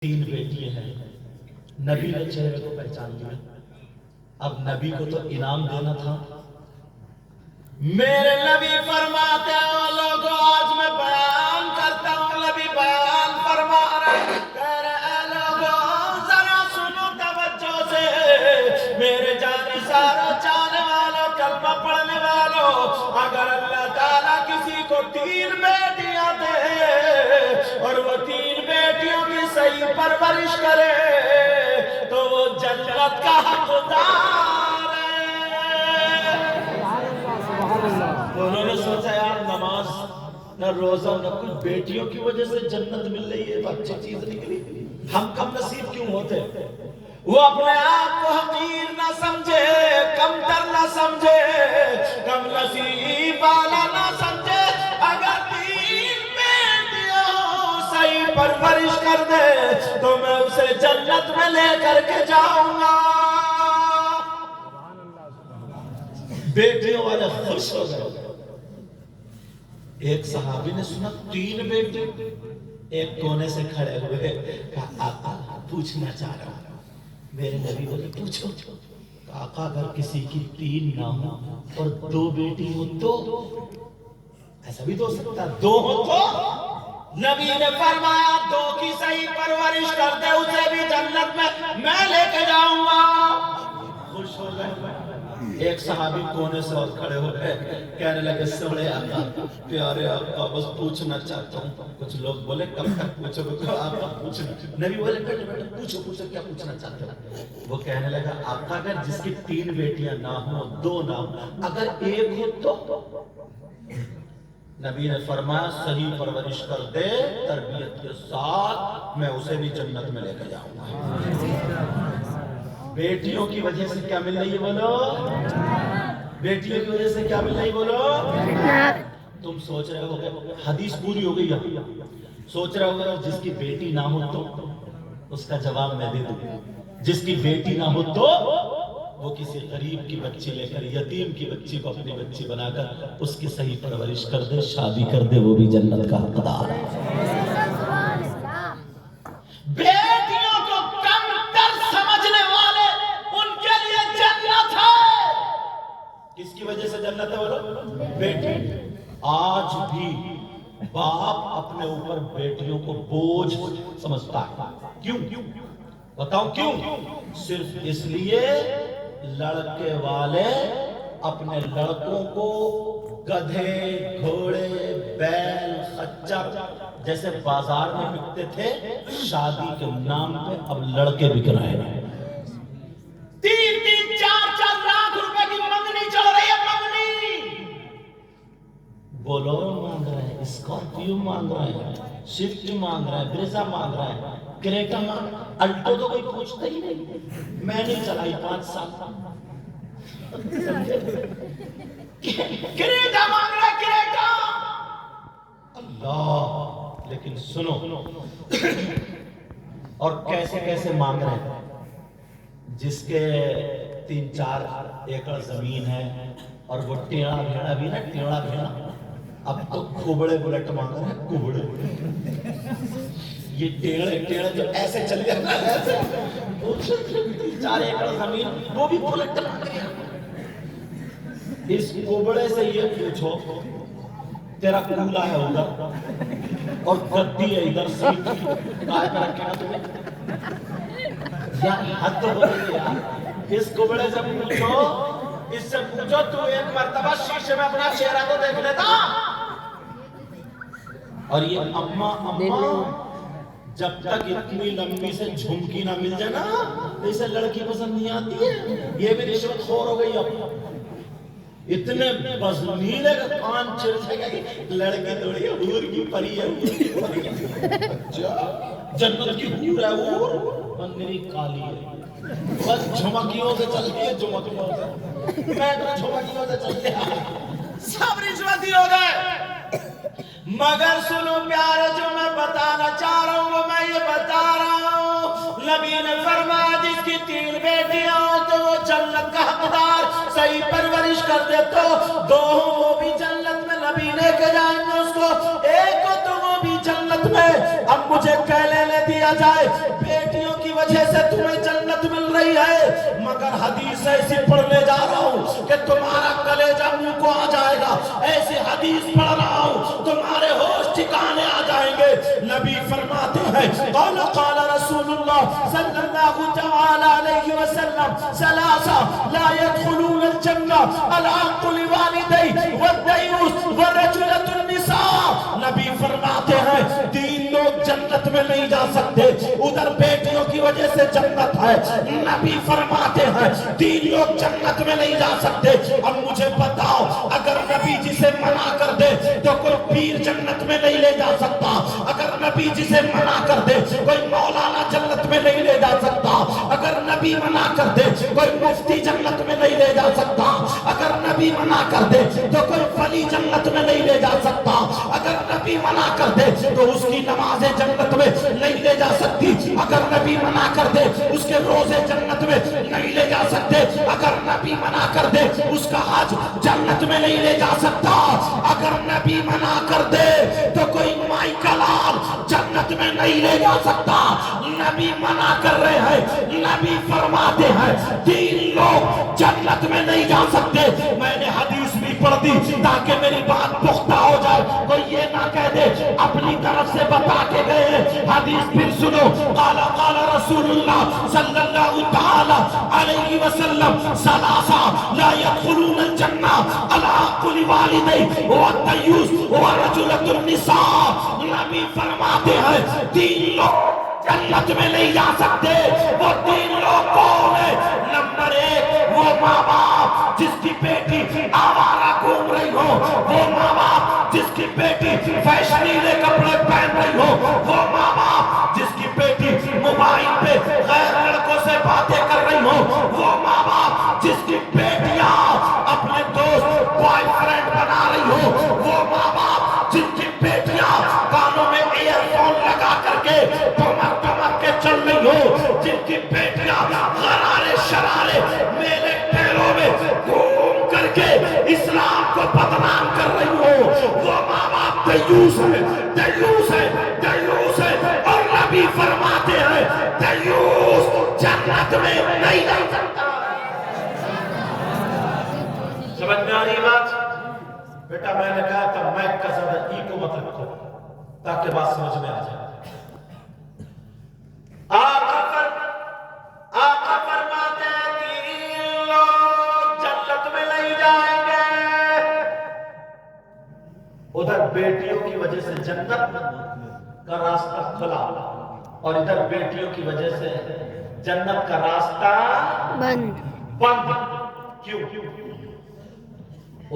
तीन बेटियां हैं। नबी ने चेहरे को पहचान लिया। अब नबी को तो इनाम देना था। मेरे नबी फरमाते हो लोगों, आज मैं बयान करता हूं। नबी बयान फरमा रहे, कह रहे लोगों जरा सुनो तवज्जो से। मेरे जाने सारा जाने वालों, कलमा पढ़ने वालों, अगर अल्लाह ताला किसी को तीन बेटियां दे और वो तीन बेटियों की सही परवरिश करे तो वो जन्नत का हकदार है। तो उन्होंने सोचा यार नमाज न रोजा न कुछ, बेटियों की वजह से जन्नत मिल रही है तो अच्छी चीज निकली, हम कम नसीब क्यों होते। वो अपने आप को हकीर ना समझे, कमतर ना समझे, कम नसीब वाला ना समझे। अगर तीन बेटियों सही परवरिश कर दे तो मैं उसे जन्नत में लेकर के जाऊंगा। बेटियों वाले खुश हो गए। एक सहाबी ने सुना तीन बेटे, एक कोने से खड़े हुए, कहा आका पूछना चाह रहा हूं। मेरे नबी बोले पूछो। आका अगर किसी की तीन ना हो और दो बेटी हो तो, ऐसा भी तो हो सकता, दो हो तो। नबी ने फरमाया दो की सही परवरिश कर दे उसे भी जन्नत में मैं लेके जाऊंगा। खुश हो गए। एक सहाबी कोने से और खड़े हो गए, कहने लगे सोने आका, प्यारे आका, बस पूछना चाहता हूँ। कुछ लोग बोले कब तक पूछोगे, तो आका पूछना। नबी बोले बेटे बेटे पूछो पूछो, क्या पूछना चाहते हो। वो कहने लगा आका अगर जिसकी तीन बेटियां ना हो, दो ना हो, अगर एक हो तो। नबी ने फरमाया सही परवरिश कर दे तरबियत के साथ, मैं उसे भी जन्नत में लेकर जाऊंगा। बेटियों की वजह से क्या मिल रही है बोलो, बेटियों की वजह से क्या मिल रही है बोलो। तुम सोच रहे हो हदीस पूरी हो गई है, सोच रहे हो जिसकी बेटी ना हो तो, उसका जवाब मैं दे दूं। जिसकी बेटी ना हो तो वो किसी गरीब की बच्ची लेकर, यतीम की बच्ची को अपनी बच्ची बनाकर उसकी सही परवरिश कर दे, शादी कर दे, वो भी जन्नत का हकदार है। बेटियों को कमतर समझने वाले, उनके लिए जन्नत है। किसकी वजह से जन्नत है बोलो, बेटी। आज भी बाप अपने ऊपर बेटियों को बोझ समझता है। क्यों बताओ क्यों? सिर्फ इसलिए लड़के वाले अपने लड़कों को गधे, घोड़े, बैल, खच्चर जैसे बाजार में बिकते थे, शादी के नाम पे अब लड़के बिक रहे हैं। 3-3, 4-4 लाख रुपए की मंगनी चल रही है। मंगनी बोलेरो मांग रहे हैं, स्कॉर्पियो मांग रहे हैं, स्विफ्ट मांग रहे हैं, ब्रेजा मांग रहे हैं, क्रेटा मांग, अल्टो तो कोई पूछता ही नहीं। मैंने चलाई 5 साल, क्रेटा मांग रहा है, क्रेटा। अल्लाह, लेकिन सुनो और कैसे कैसे मांग रहे हैं। जिसके 3-4 एकड़ जमीन है और वो टेढ़ा भेड़ा भी ना, टेढ़ा भेड़ा, अब तो कुबड़े बुलेट मांग रहे हैं, कुबड़े। ये टेढ़े टेढ़े जो ऐसे चल जाता है, ऐसे 4 एकड़ जमीन, वो भी बुलेट मांग रहे हैं। इस कुबड़े से ये पूछो तेरा कूला है उधर और गद्दी है इधर, सीट काय पे रखेगा तुम्हें? यार हद हो गई यार। इस कुबड़े से पूछो, इससे पूछो तू एक मर्तबा शीशे में अपना चेहरा तो देख लेता। और ये अम्मा जब तक इतनी लंबी से झुमकी ना मिल जाए ना, तो इसे लड़की पसंद नहीं आती है। ये भी रिश्वतखोर हो गई अब। इतने बज़मीले का कान चिर जाएगा, लड़की थोड़ी है, हूर की परी है, अच्छा जन्नत की हूर है, हूर और मेरी काली है, बस झुमकियों से चलती है, झुमकियों से। मैं तो झुमकियों से चलते हैं, सब रिश्वती हो गए। मगर सुनो प्यारे, जो मैं बताना चाह रहा हूँ वो मैं ये बता रहा हूँ। नबी ने फरमाया जिसकी 3 बेटियां हो तो वो जन्नत का हकदार, सही परवरिश कर दे तो 2 वो भी जन्नत में नबी लेके जाएंगे उसको, एक को तो वो भी जन्नत जन्नत में, अब मुझे कह लेने दिया जाए बेटियों की वजह से तुम्हें जन्नत मिल रही है, मगर हदीस ऐसी पढ़ने जा रहा हूं कि तुम्हारा कलेजा मुंह को आ जाएगा। ऐसी हदीस पढ़ रहा हूं तुम्हारे होश ठिकाने आ जाएंगे। नबी फरमाते हैं क़ाला क़ाला रसूलुल्लाह सल्लल्लाहु तआला अलैहि वसल्लम सलासा ला यदखुलून अल-जन्नह अल-आक़ु लिवालिदैहि वद-दयूस वरजुलतुन निसा। नबी फरमाते हैं 3 लोग जन्नत में नहीं जा सकते, उधर बेटियों की वजह से जन्नत है। नबी फरमाते हैं 3 लोग जन्नत में नहीं जा सकते। अब मुझे बताओ, अगर नबी जी से मना कर दे तो कोई पीर जन्नत में नहीं ले जा सकता, अगर नबी जी से मना कर दे कोई मौलाना जन्नत में नहीं ले जा सकता, अगर नबी मना कर दे कोई मुफ्ती जन्नत में नहीं ले जा सकता, अगर नबी मना कर दे तो कोई वली जन्नत में नहीं ले जा सकता, अगर नबी मना कर दे तो उसकी नमाजें जन्नत में नहीं ले जा सकती, अगर नबी मना कर दे उसके रोजे जन्नत में नहीं ले जा सकते, अगर नबी मना कर दे उसका हज जन्नत में नहीं ले जा सकता, अगर नबी मना कर दे तो कोई माई का लाल जन्नत में नहीं ले जा सकता। नबी मना कर रहे हैं, नबी फरमाते हैं 3 लोग जन्नत में नहीं जा सकते। मैंने हदीस भी पढ़ दी ताकि मेरी बात पुख्ता हो जाए, कोई ये ना कह दे अपनी तरफ से बता के गए। हदीस फिर सुनो, क़ाला क़ाला रसूलुल्लाह सल्लल्लाहु तआला अलैहि वसल्लम सलासा ला यदखुलून अल-जन्नह अल-आक़ु लिवालिदैहि वद-दयूस वरजुलतुन निसा। नबी फरमाते हैं 3 लोग जन्नत में नहीं जा सकते। वो 3 लोग कौन है? नंबर 1 वो माँ बाप जिसकी बेटी आवारा घूम रही हो, वो माँ बाप जिसकी बेटी फैशनीले कपड़े पहन रही हो, वो माँ बाप जिसकी बेटी मोबाइल पे गैर लड़कों से बातें कर रही हो, वो माँ बाप जिसकी बेटियां अपने दोस्त बॉयफ्रेंड बना रही हो, वो माँ बाप जिनकी बेटियां कानों में ईयरफोन लगा करके कमर कमर के चल रही हो, जिनकी बेटियां गरारे शरारे मेले टेलों में घूम करके इस्लाम को बदनाम कर रही हो, वो माँ बाप दयूस है, दयूस है, दयूस है। और नबी फरमाते हैं दयूस जन्नत में नहीं जा सकता। समझ में आ रही बात? बेटा मैंने कहा था मैं का ज्यादा ई को मत रखो ताकि बात समझ में आ जाए। आका फरमाते हैं 3 लोग जन्नत में नहीं जाएंगे। उधर बेटियों की वजह से जन्नत का रास्ता खुला और इधर बेटियों की वजह से जन्नत का रास्ता बंद। क्यों?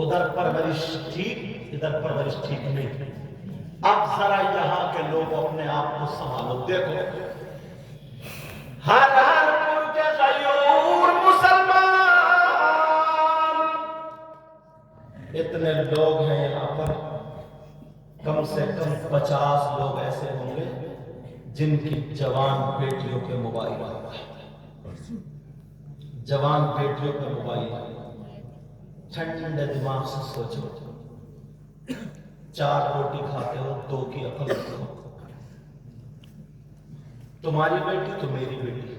उधर परवरिश ठीक, इधर परवरिश ठीक नहीं। अब जरा यहां के लोग अपने आप को संभालो। देखो हर पुर के गयूर मुसलमान इतने लोग हैं यहां पर, कम से कम 50 लोग ऐसे होंगे जिनकी जवान बेटियों के मोबाइल है, जवान बेटियों के मोबाइल है। ठंडे दिमाग से सोचो, 4 रोटी खाते हो, 2 की अकल रखो। तुम्हारी बेटी तो मेरी बेटी,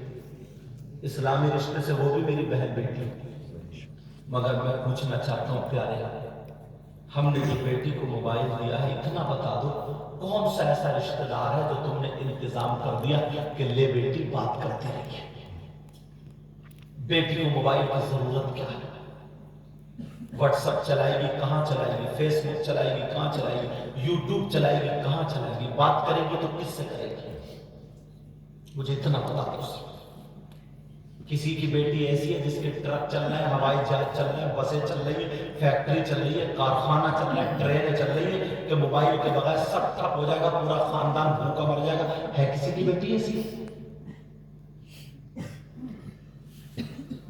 इस्लामी रिश्ते से वो भी मेरी बहन बेटी, मगर मैं पूछना चाहता हूं प्यारे, हमने जो बेटी को मोबाइल दिया है, इतना बता दो कौन सा ऐसा रिश्तेदार है जो तुमने इंतजाम कर दिया कि ले बेटी बात करती रहिए। बेटी को मोबाइल की जरूरत क्या है? व्हाट्सएप चलाएगी, कहां चलाएगी? फेसबुक चलाएगी, कहां चलाएगी? यूट्यूब चलाएगी, कहां चलाएगी? बात करेगी तो किससे करेगी? मुझे इतना पता दो। किसी की बेटी ऐसी है जिसके ट्रक चल रहे हैं, हवाई जहाज चल रहे हैं, बसें चल रही है, फैक्ट्री चल रही है, कारखाना चल रहा है, ट्रेनें चल रही है, कि मोबाइल के बगैर सब ठप हो जाएगा, पूरा खानदान भूखा मर जाएगा। है किसी की बेटी ऐसी?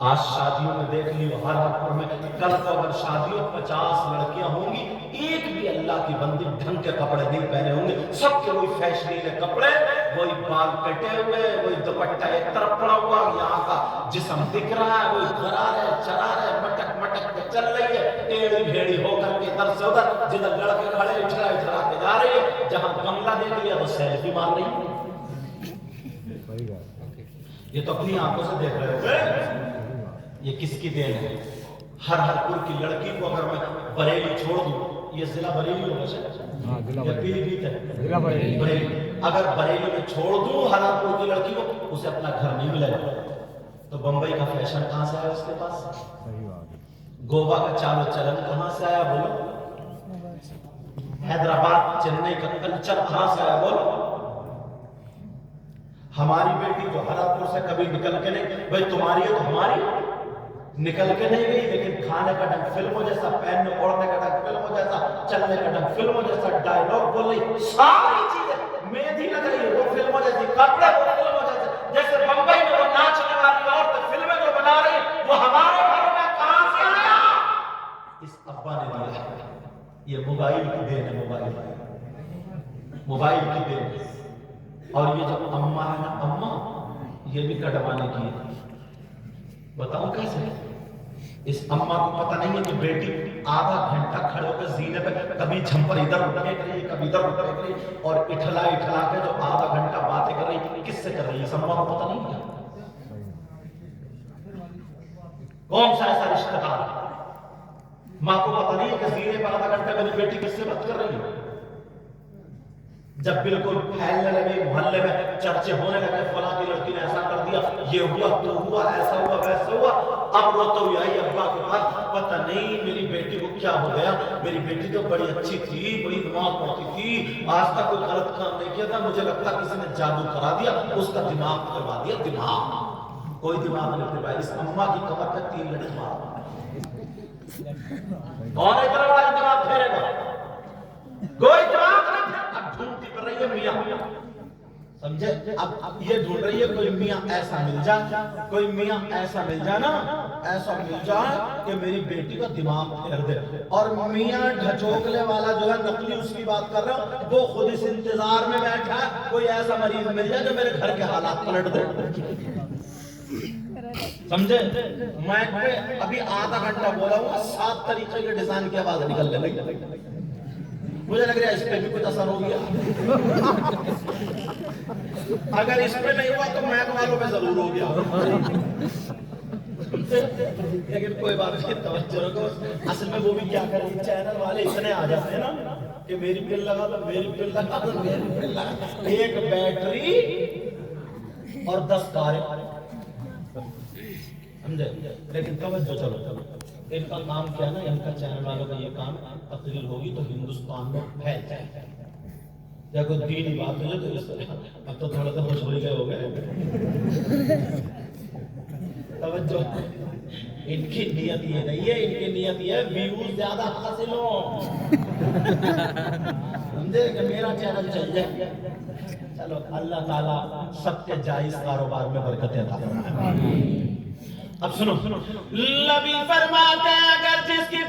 आज शादियों में देख लियो, हर हफ्ते में कल को अगर शादियों 50 लड़कियां होंगी, एक भी अल्लाह की बंदी ढंग के कपड़े नहीं पहने होंगे, सबके वही फैशनीले कपड़े, वही बाल कटे हुए, वही दुपट्टा एक तरफ पड़ा हुआ, यहाँ का जिस्म दिख रहा है, वही घरारे चरारे मटक मटक के चल रही है। टेढ़ी भेड़ी होकर के इधर से उधर, जिधर लड़के खड़े इठरा इठरा के जा रही है, जहां गमला देख लिया तो सेल्फी मार रही है। ये तो अपनी आंखों से देख रहे हो। ये किसकी देन है? हर हरपुर की लड़की को अगर मैं बरेली छोड़ दूं, ये जिला बरेली होगा शायद, या पीलीभीत है, जिला बरेली, अगर बरेली में छोड़ दूं हर हरपुर की लड़की को, उसे अपना घर नहीं मिलेगा। तो बंबई का फैशन कहां से आया उसके पास? गोवा का चाल चलन कहां से आया बोलो? हैदराबाद चेन्नई का कल्चर कहां से आया बोलो? हमारी बेटी तो हरापुर से कभी निकल के नहीं, भाई तुम्हारी है तो हमारी निकल के नहीं गई, लेकिन खाने का ढंग फिल्मों जैसा, पहनने ओढ़ने का ढंग फिल्मों जैसा, चलने का ढंग फिल्मों जैसा, डायलॉग बोल रही, सारी चीजें मेहंदी लग रही है वो फिल्मों जैसी, कपड़े वो फिल्मों जैसे, जैसे बंबई में वो नाचने वाली औरत फिल्में जो बना रही, वो हमारे घरों में कहां से आया? इस अब्बा ने दिया। ये मोबाइल की देन है, मोबाइल की देन है। और ये जो अम्मा है ना, अम्मा, ये भी कटवाने की है। बताऊं कैसे? इस अम्मा को पता नहीं है कि बेटी आधा घंटा खड़े होकर जीने पे कभी झंपर इधर फेंक रही है, कभी इधर फेंक रही है, और इठला इठला के जो आधा घंटा बातें कर रही है, किससे कर रही है? इस अम्मा को पता नहीं है। कौन सा ऐसा रिश्तेदार है? माँ को पता नहीं है कि जीने पर आधा घंटा मेरी बेटी किससे बात कर रही है? जब बिल्कुल फैलने लगे, मोहल्ले में चर्चे होने लगे, फला की लड़की ने ऐसा कर दिया, ये हुआ, तो हुआ, ऐसा हुआ, वैसा हुआ, अब रोते हुए आई अब्बा के पास, पता नहीं मेरी बेटी को क्या हो गया, मेरी बेटी तो बड़ी अच्छी थी, बड़ी नमाज पढ़ती थी, आज तक कोई गलत काम नहीं किया था, मुझे लगता किसी ने जादू करा दिया, उसका दिमाग करवा दिया। दिमाग, कोई दिमाग नहीं करवाया। इस अम्मा की कमर पे 3 लड़की मार। कौन इतना बड़ा दिमाग फेरेगा? कोई दिमाग नहीं। अब ढूंढती कर रही है मियां, समझे? अब ये ढूंढ रही है कोई मियां ऐसा मिल जाए, कोई मियां ऐसा मिल जाए ना, ऐसा मिल जाए कि मेरी बेटी का दिमाग फेर दे। और मियां ढचोकले वाला जो है, नकली, उसकी बात कर रहा हूं, वो खुद इस इंतजार में बैठा है कोई ऐसा मरीज मिल जाए जो मेरे घर के हालात पलट दे। समझे? मैं अभी आधा घंटा बोला हुआ, 7 तरीके के डिजाइन की आवाज निकलने लगी। मुझे लग रहा है इस पे भी कुछ असर हो गया। अगर इस पे नहीं हुआ तो मैक वालों पे जरूर हो गया। लेकिन कोई बात नहीं, तवज्जो रखो। असल में वो भी क्या करें, चैनल वाले इतने आ जाते हैं ना कि मेरी पिल लगा दो, मेरी पिल लगा दो, मेरी पिल लगा दो। एक बैटरी और 10 कारें, समझे? लेकिन तवज्जो, चलो इनका काम क्या है ना, इनका चैनल वालों का ये काम, तकरीर होगी तो हिंदुस्तान में फैल जाए, या कोई दीनी बात हो जाए तो इस तरह। अब तो थोड़ा सा होश हो गए हो गए। तवज्जो, इनकी नियत ये नहीं है, इनकी नियत ये है व्यूज ज्यादा हासिल हो, समझे? कि मेरा चैनल चल जाए। चलो, अल्लाह ताला सबके जायज कारोबार में बरकत अता फरमाए। अब सुनो, नबी फरमाते हैं अगर जिसकी